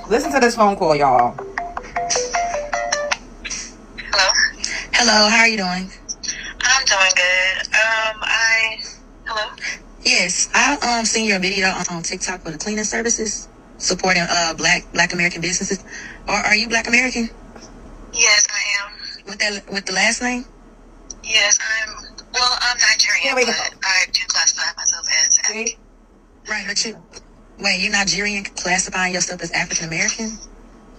Listen to this phone call, y'all. Hello? Hello, how are you doing? I'm doing good. Hello? Yes, I seen your video on TikTok for the cleaning services supporting black American businesses. Are you Black American? Yes, I am. With the last name? Yes, I'm Nigerian, but I do classify myself as African. Right, but you're Nigerian classifying yourself as African American?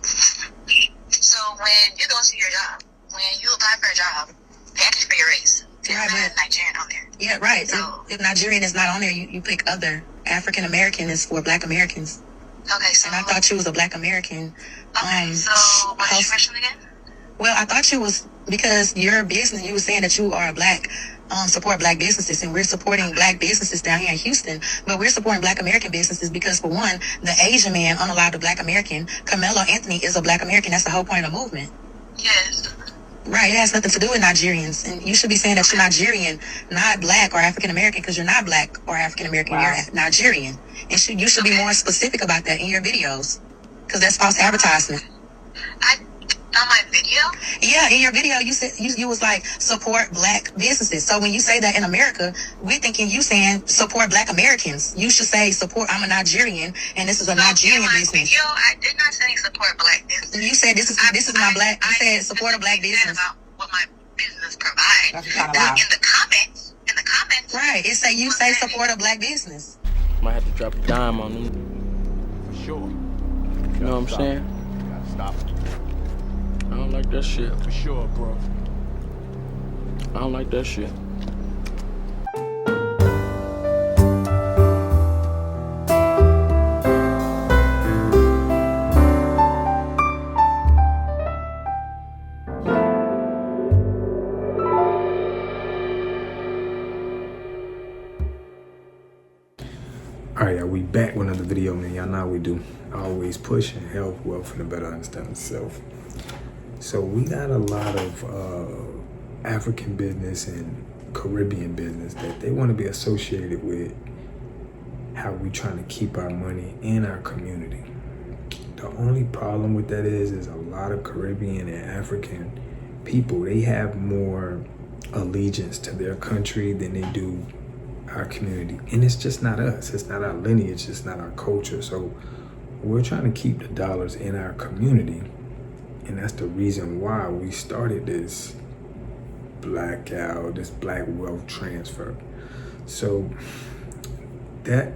So when you go to your job, when you apply for a job, they ask you for your race. It's not Nigerian on there. Yeah, right. So, if Nigerian is not on there, you pick other. African American is for Black Americans. Okay, so... And I thought you was a Black American. Okay, so what's your question again? Well, I thought you was, because your business, you were saying that you are Black, support Black businesses, and we're supporting Black businesses down here in Houston, but we're supporting Black American businesses because, for one, the Asian man unallowed a Black American, Carmelo Anthony is a Black American. That's the whole point of the movement. Yes. Right, it has nothing to do with Nigerians, and you should be saying that you're Nigerian, not Black or African American, because you're not Black or African American. Wow. You're Nigerian, and you should be more specific about that in your videos, because that's false advertisement. On my video? Yeah, in your video, you said you was like, support Black businesses. So when you say that in America, we're thinking you saying support Black Americans. You should say support. I'm a Nigerian, and this is a Nigerian business. Video, I did not say support Black business. You said this is my Black. You said support a Black business. About what my business provides. That's kind of loud. In the comments. Right, it say you say support a Black business. Might have to drop a dime on them. For sure. You know what I'm saying? You gotta stop it. I don't like that shit. For sure, bro. I don't like that shit. Alright, y'all, we back with another video, man. Y'all know how we do. Always pushing health, wealth, and a better understanding of self. So we got a lot of African business and Caribbean business that they want to be associated with how we trying to keep our money in our community. The only problem with that is a lot of Caribbean and African people, they have more allegiance to their country than they do our community. And it's just not us. It's not our lineage. It's not our culture. So we're trying to keep the dollars in our community. And that's the reason why we started this Black wealth transfer. So that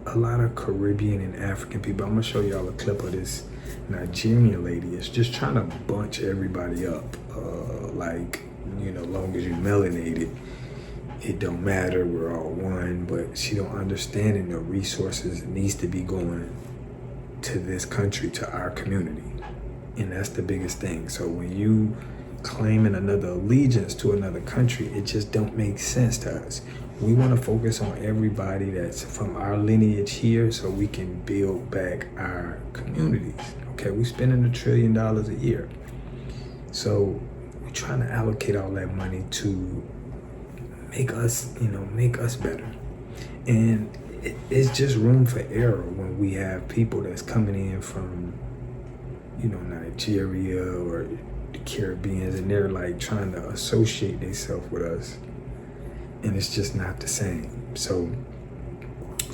a lot of Caribbean and African people, I'm gonna show y'all a clip of this Nigerian lady is just trying to bunch everybody up. Like, you know, long as you melanated, it don't matter, we're all one, but she don't understand the resources needs to be going to this country, to our community. And that's the biggest thing. So when you claiming another allegiance to another country, it just don't make sense to us. We want to focus on everybody that's from our lineage here so we can build back our communities. Okay, we spending $1 trillion a year. So we're trying to allocate all that money to make us better. And it's just room for error when we have people that's coming in from, you know, Nigeria or the Caribbeans, and they're like trying to associate themselves with us, and it's just not the same. So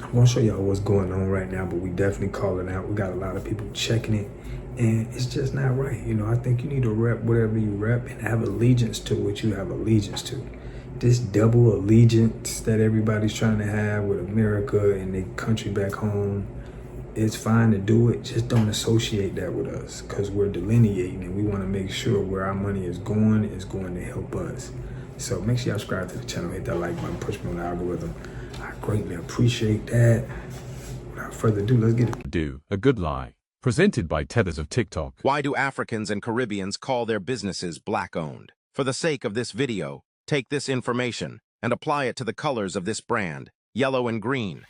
I'm gonna show y'all what's going on right now, but we definitely call it out. We got a lot of people checking it, and it's just not right. You know, I think you need to rep whatever you rep and have allegiance to what you have allegiance to. This double allegiance that everybody's trying to have with America and their country back home, it's fine to do it, just don't associate that with us, because we're delineating and we want to make sure where our money is going to help us. So make sure y'all subscribe to the channel, hit that like button, push me on the algorithm. I greatly appreciate that. Without further ado, let's get it. A Good Lie. Presented by Tethers of TikTok. Why do Africans and Caribbeans call their businesses Black-owned? For the sake of this video, take this information and apply it to the colors of this brand, yellow and green.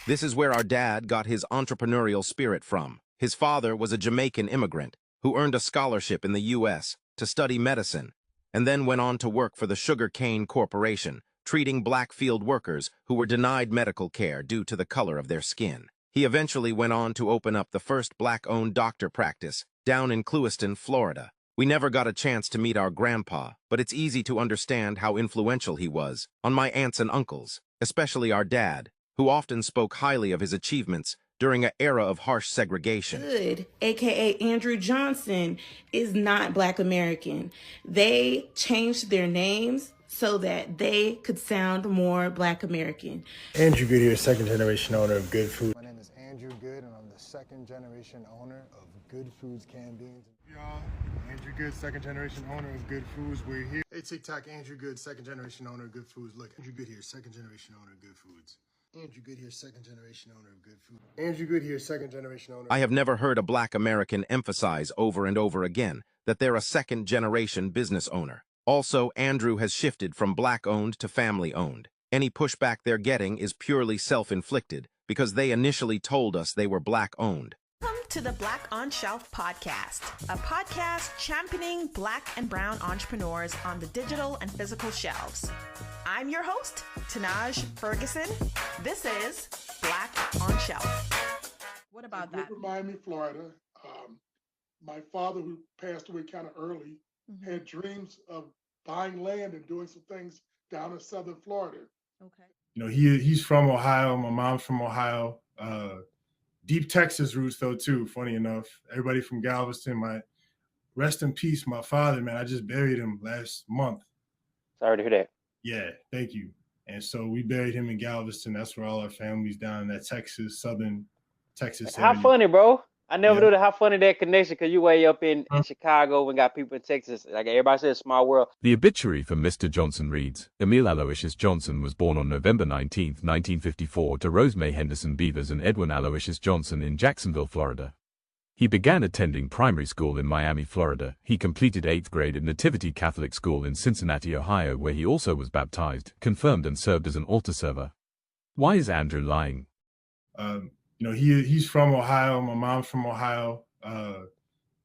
This is where our dad got his entrepreneurial spirit from. His father was a Jamaican immigrant who earned a scholarship in the U.S. to study medicine, and then went on to work for the Sugar Cane Corporation, treating black field workers who were denied medical care due to the color of their skin. He eventually went on to open up the first black-owned doctor practice down in Clewiston, Florida. We never got a chance to meet our grandpa, but it's easy to understand how influential he was on my aunts and uncles, especially our dad, who often spoke highly of his achievements during an era of harsh segregation. Good, aka Andrew Johnson, is not Black American. They changed their names so that they could sound more Black American. Andrew Good here, second generation owner of Good Food. My name is Andrew Good, and I'm the second generation owner of Good Foods canned beans. Y'all, Andrew Good, second generation owner of Good Foods. We're here. Hey, TikTok, Andrew Good, second generation owner of Good Foods. Look, Andrew Good here, second generation owner of Good Foods. Andrew Good here, second generation owner of Good Food. Andrew Good here, second generation owner. I have never heard a Black American emphasize over and over again that they're a second generation business owner. Also, Andrew has shifted from Black-owned to family-owned. Any pushback they're getting is purely self-inflicted because they initially told us they were Black-owned. Welcome to the Black on Shelf podcast, a podcast championing Black and brown entrepreneurs on the digital and physical shelves. I'm your host, Tanaj Ferguson. This is Black on Shelf. What about that? Miami, Florida. My father, who passed away kind of early, had dreams of buying land and doing some things down in southern Florida. Okay. You know, he's from Ohio. My mom's from Ohio. Deep Texas roots, though, too, funny enough. Everybody from Galveston. Rest in peace, my father, man. I just buried him last month. Sorry to hear that. Yeah, thank you. And so we buried him in Galveston. That's where all our family's down in that Texas, southern Texas area. How funny, bro. I never knew how funny that connection, because you way up in Chicago and got people in Texas. Like everybody says, small world. The obituary for Mr. Johnson reads, Emil Aloysius Johnson was born on November 19, 1954 to Rosemary Henderson Beavers and Edwin Aloysius Johnson in Jacksonville, Florida. He began attending primary school in Miami, Florida. He completed 8th grade at Nativity Catholic School in Cincinnati, Ohio, where he also was baptized, confirmed, and served as an altar server. Why is Andrew lying? You know, he's from Ohio. My mom's from Ohio.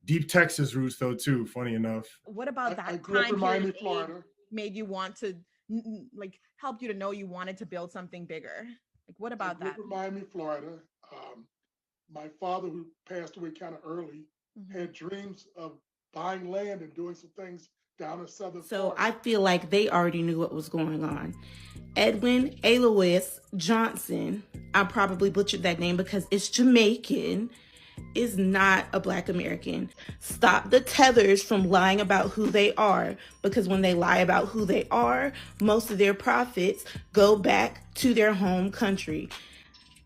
Deep Texas roots, though, too, funny enough. What about that I grew up in Miami, Florida. Made you want to, like, help you to know you wanted to build something bigger? Like, what about that? I grew up in Miami, Florida. My father, who passed away kind of early, had dreams of buying land and doing some things down in southern Florida. So I feel like they already knew what was going on. Edwin Aloysius Johnson, I probably butchered that name because it's Jamaican, is not a Black American. Stop the tethers from lying about who they are, because when they lie about who they are, most of their profits go back to their home country.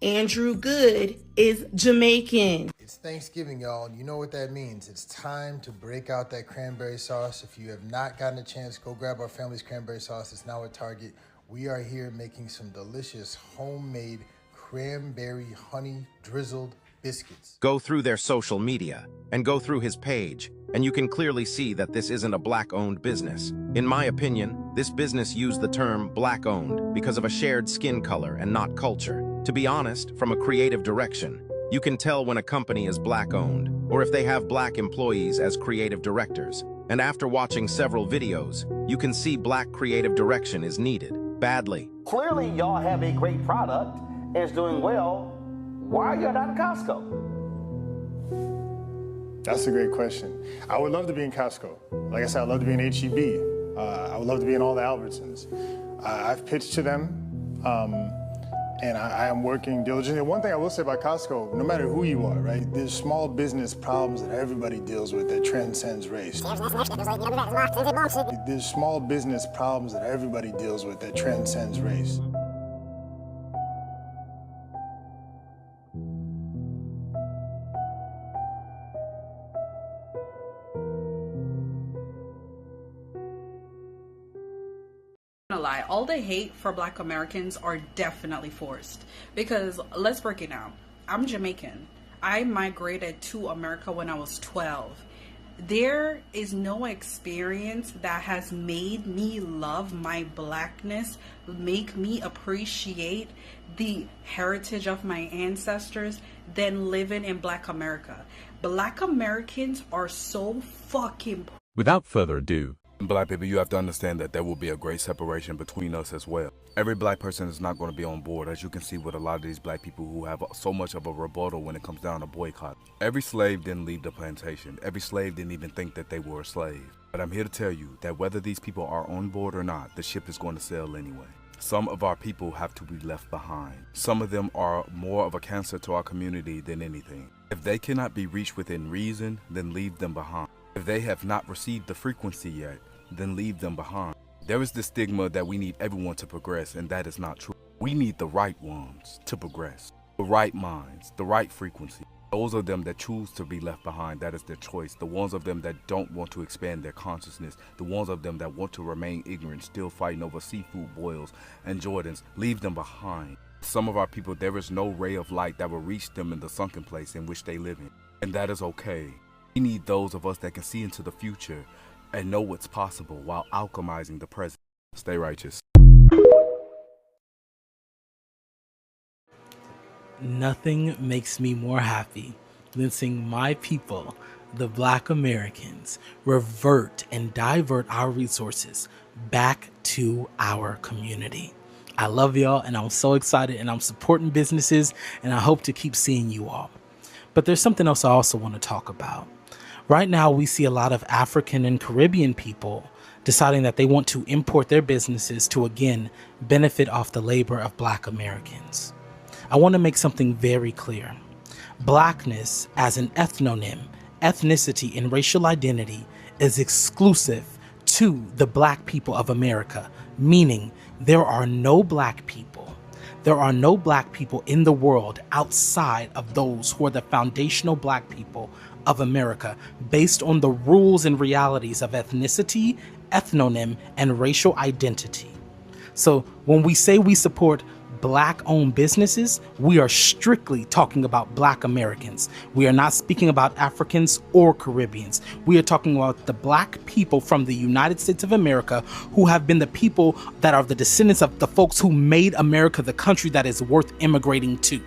Andrew Good is Jamaican. It's Thanksgiving, y'all, and you know what that means. It's time to break out that cranberry sauce. If you have not gotten a chance, go grab our family's cranberry sauce. It's now at Target. We are here making some delicious homemade cranberry honey drizzled biscuits. Go through their social media and go through his page, and you can clearly see that this isn't a Black-owned business. In my opinion, this business used the term Black-owned because of a shared skin color and not culture. To be honest, from a creative direction, you can tell when a company is Black-owned, or if they have Black employees as creative directors. And after watching several videos, you can see Black creative direction is needed, badly. Clearly, y'all have a great product and it's doing well. Why are you not in Costco? That's a great question. I would love to be in Costco. Like I said, I'd love to be in H-E-B. I would love to be in all the Albertsons. I've pitched to them, and I am working diligently. One thing I will say about Costco, no matter who you are, right, there's small business problems that everybody deals with that transcends race. There's small business problems that everybody deals with that transcends race. Lie, all the hate for Black Americans are definitely forced, because let's break it down. I'm Jamaican. I migrated to America when I was 12. There is no experience that has made me love my Blackness, make me appreciate the heritage of my ancestors than living in Black America. Black Americans are so fucking... Without further ado, Black people, you have to understand that there will be a great separation between us as well. Every black person is not going to be on board, as you can see with a lot of these black people who have so much of a rebuttal when it comes down to boycott. Every slave didn't leave the plantation. Every slave didn't even think that they were a slave. But I'm here to tell you that whether these people are on board or not, the ship is going to sail anyway. Some of our people have to be left behind. Some of them are more of a cancer to our community than anything. If they cannot be reached within reason, then leave them behind. If they have not received the frequency yet, then leave them behind. There is the stigma that we need everyone to progress, and that is not true. We need the right ones to progress. The right minds, the right frequency. Those of them that choose to be left behind, that is their choice. The ones of them that don't want to expand their consciousness. The ones of them that want to remain ignorant, still fighting over seafood boils and Jordans, leave them behind. Some of our people, there is no ray of light that will reach them in the sunken place in which they live in. And that is okay. We need those of us that can see into the future and know what's possible while alchemizing the present. Stay righteous. Nothing makes me more happy than seeing my people, the Black Americans, revert and divert our resources back to our community. I love y'all, and I'm so excited, and I'm supporting businesses, and I hope to keep seeing you all. But there's something else I also want to talk about. Right now, we see a lot of African and Caribbean people deciding that they want to import their businesses to, again, benefit off the labor of Black Americans. I want to make something very clear. Blackness as an ethnonym, ethnicity, and racial identity is exclusive to the Black people of America, meaning there are no Black people. There are no Black people in the world outside of those who are the foundational Black people of America, based on the rules and realities of ethnicity, ethnonym, and racial identity. So when we say we support Black-owned businesses, we are strictly talking about Black Americans. We are not speaking about Africans or Caribbeans. We are talking about the Black people from the United States of America who have been the people that are the descendants of the folks who made America the country that is worth immigrating to.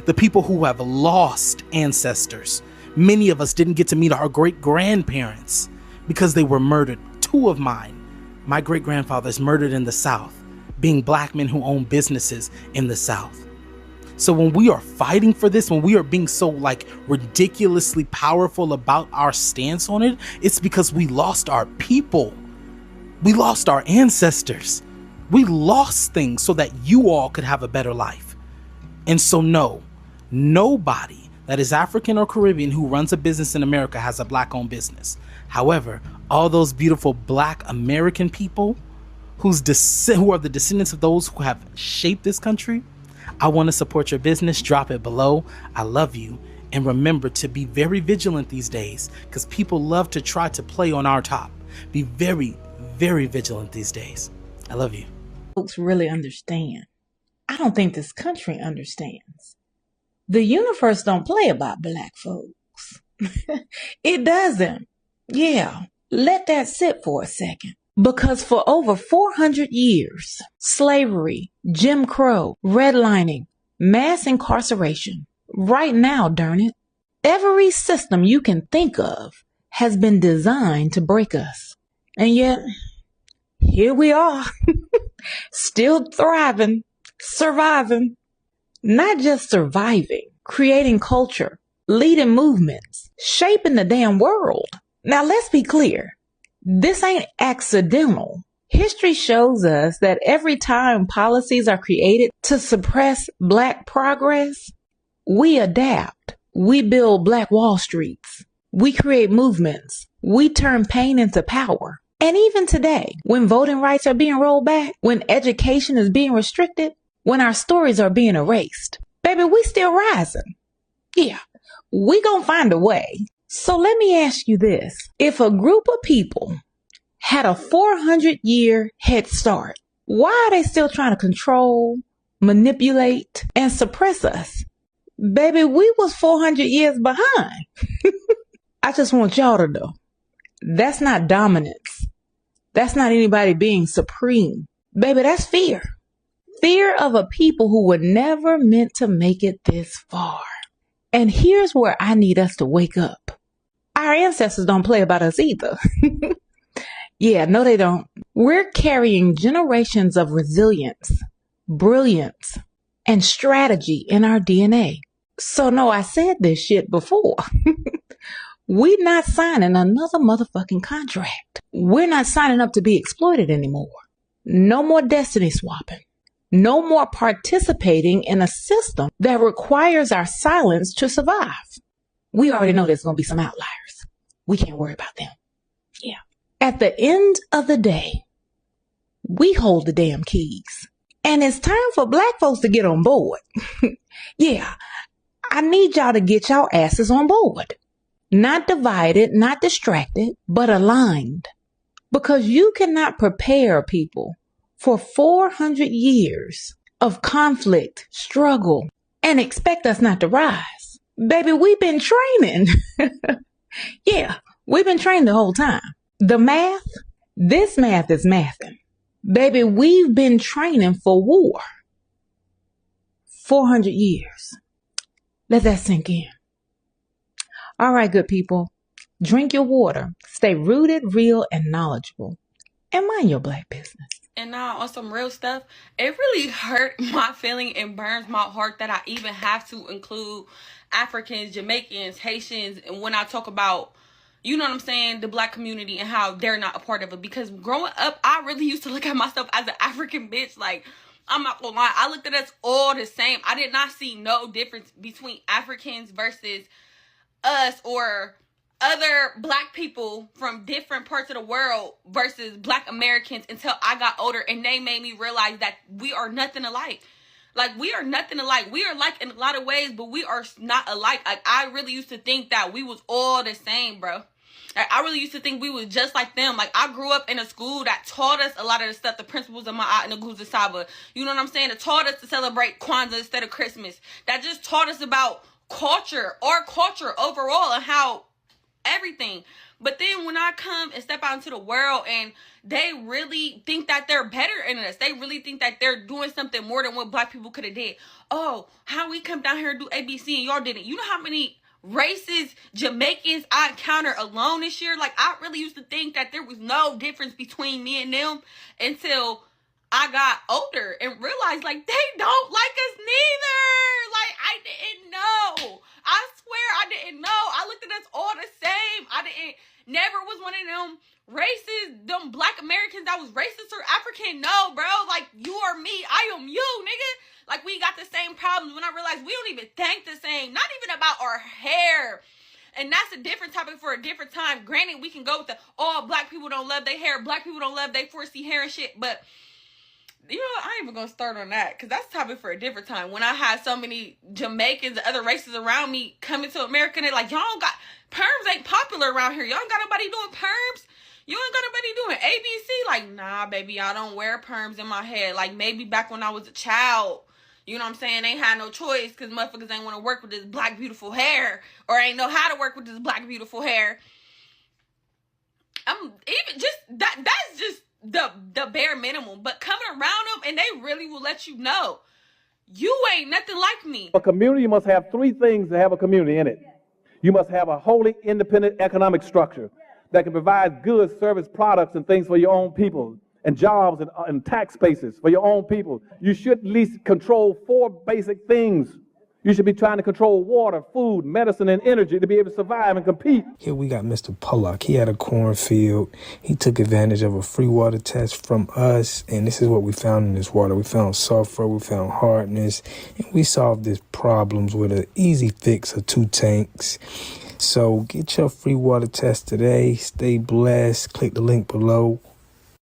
The people who have lost ancestors. Many of us didn't get to meet our great-grandparents because they were murdered. Two of mine, my great-grandfathers, murdered in the South, being Black men who own businesses in the South. So when we are fighting for this, when we are being so ridiculously powerful about our stance on it, it's because we lost our people. We lost our ancestors. We lost things so that you all could have a better life. And so no, nobody that is African or Caribbean who runs a business in America has a Black-owned business. However, all those beautiful Black American people who are the descendants of those who have shaped this country, I want to support your business. Drop it below. I love you. And remember to be very vigilant these days, because people love to try to play on our top. Be very, very vigilant these days. I love you. Folks really understand. I don't think this country understands. The universe don't play about Black folks. It doesn't. Yeah, let that sit for a second. Because for over 400 years, slavery, Jim Crow, redlining, mass incarceration, right now, darn it, every system you can think of has been designed to break us. And yet, here we are, still thriving, surviving, not just surviving, creating culture, leading movements, shaping the damn world. Now, let's be clear. This ain't accidental. History shows us that every time policies are created to suppress Black progress, we adapt. We build Black Wall Streets. We create movements. We turn pain into power. And even today, when voting rights are being rolled back, when education is being restricted, when our stories are being erased, baby, we still rising. Yeah, we gonna find a way. So let me ask you this. If a group of people had a 400-year head start, why are they still trying to control, manipulate, and suppress us? Baby, we was 400 years behind. I just want y'all to know, that's not dominance. That's not anybody being supreme. Baby, that's fear. Fear of a people who were never meant to make it this far. And here's where I need us to wake up. Our ancestors don't play about us either. Yeah, no, they don't. We're carrying generations of resilience, brilliance, and strategy in our DNA. So no, I said this shit before. We're not signing another motherfucking contract. We're not signing up to be exploited anymore. No more destiny swapping. No more participating in a system that requires our silence to survive. We already know there's going to be some outliers. We can't worry about them. Yeah. At the end of the day, we hold the damn keys. And it's time for black folks to get on board. Yeah. I need y'all to get y'all asses on board. Not divided, not distracted, but aligned. Because you cannot prepare people for 400 years of conflict, struggle, and expect us not to rise. Baby, we've been training. Yeah, we've been trained the whole time. The math, this math is mathing. Baby, we've been training for war. 400 years. Let that sink in. All right, good people. Drink your water. Stay rooted, real, and knowledgeable. And mind your black business. And now on some real stuff, it really hurt my feeling and burns my heart that I even have to include Africans, Jamaicans, Haitians, and when I talk about, you know what I'm saying, the black community and how they're not a part of it. Because growing up, I really used to look at myself as an African bitch. Like, I'm not gonna lie, I looked at us all the same. I did not see no difference between Africans versus us or other black people from different parts of the world versus black Americans until I got older, and they made me realize that we are nothing alike. Like, we are nothing alike. We are like in a lot of ways, but we are not alike. Like, I really used to think that we was all the same, bro. Like, I really used to think we was just like them. Like, I grew up in a school that taught us a lot of the stuff, the principles of Ma'at and the Guza Saba. You know what I'm saying? It taught us to celebrate Kwanzaa instead of Christmas. That just taught us about culture, our culture overall, and how everything. But then when I come and step out into the world and they really think that they're better than us, they really think that they're doing something more than what black people could have did. Oh, how we come down here and do ABC and y'all didn't. You know how many racist Jamaicans I encountered alone this year? Like, I really used to think that there was no difference between me and them until I got older and realized, like, they don't like us neither. Like, I didn't know. I swear I didn't know. I looked at us all the same. Never was one of them racist, them black Americans that was racist or African. No, bro. Like, you are me. I am you, nigga. Like, we got the same problems. When I realized we don't even think the same. Not even about our hair. And that's a different topic for a different time. Granted, we can go with the, oh, black people don't love their hair. Black people don't love their 4C hair and shit. But you know what? I ain't even gonna start on that because that's a topic for a different time. When I had so many Jamaicans and other races around me coming to America, and they're like, y'all don't got, perms ain't popular around here. Y'all ain't got nobody doing perms. You ain't got nobody doing ABC. Like, nah, baby, I don't wear perms in my head. Like, maybe back when I was a child, you know what I'm saying? They had no choice because motherfuckers ain't want to work with this black beautiful hair or ain't know how to work with this black beautiful hair. I'm even just that's just the bare minimum. But coming around them and they really will let you know you ain't nothing like me. A community must have three things to have a community in it. You must have a wholly independent economic structure that can provide goods, service, products, and things for your own people, and jobs and tax spaces for your own people. You should at least control four basic things. You should be trying to control water, food, medicine, and energy to be able to survive and compete. Here we got Mr. Pollock. He had a cornfield. He took advantage of a free water test from us, and this is what we found in this water. We found sulfur, we found hardness, and we solved these problems with an easy fix of 2 tanks. So get your free water test today. Stay blessed. Click the link below.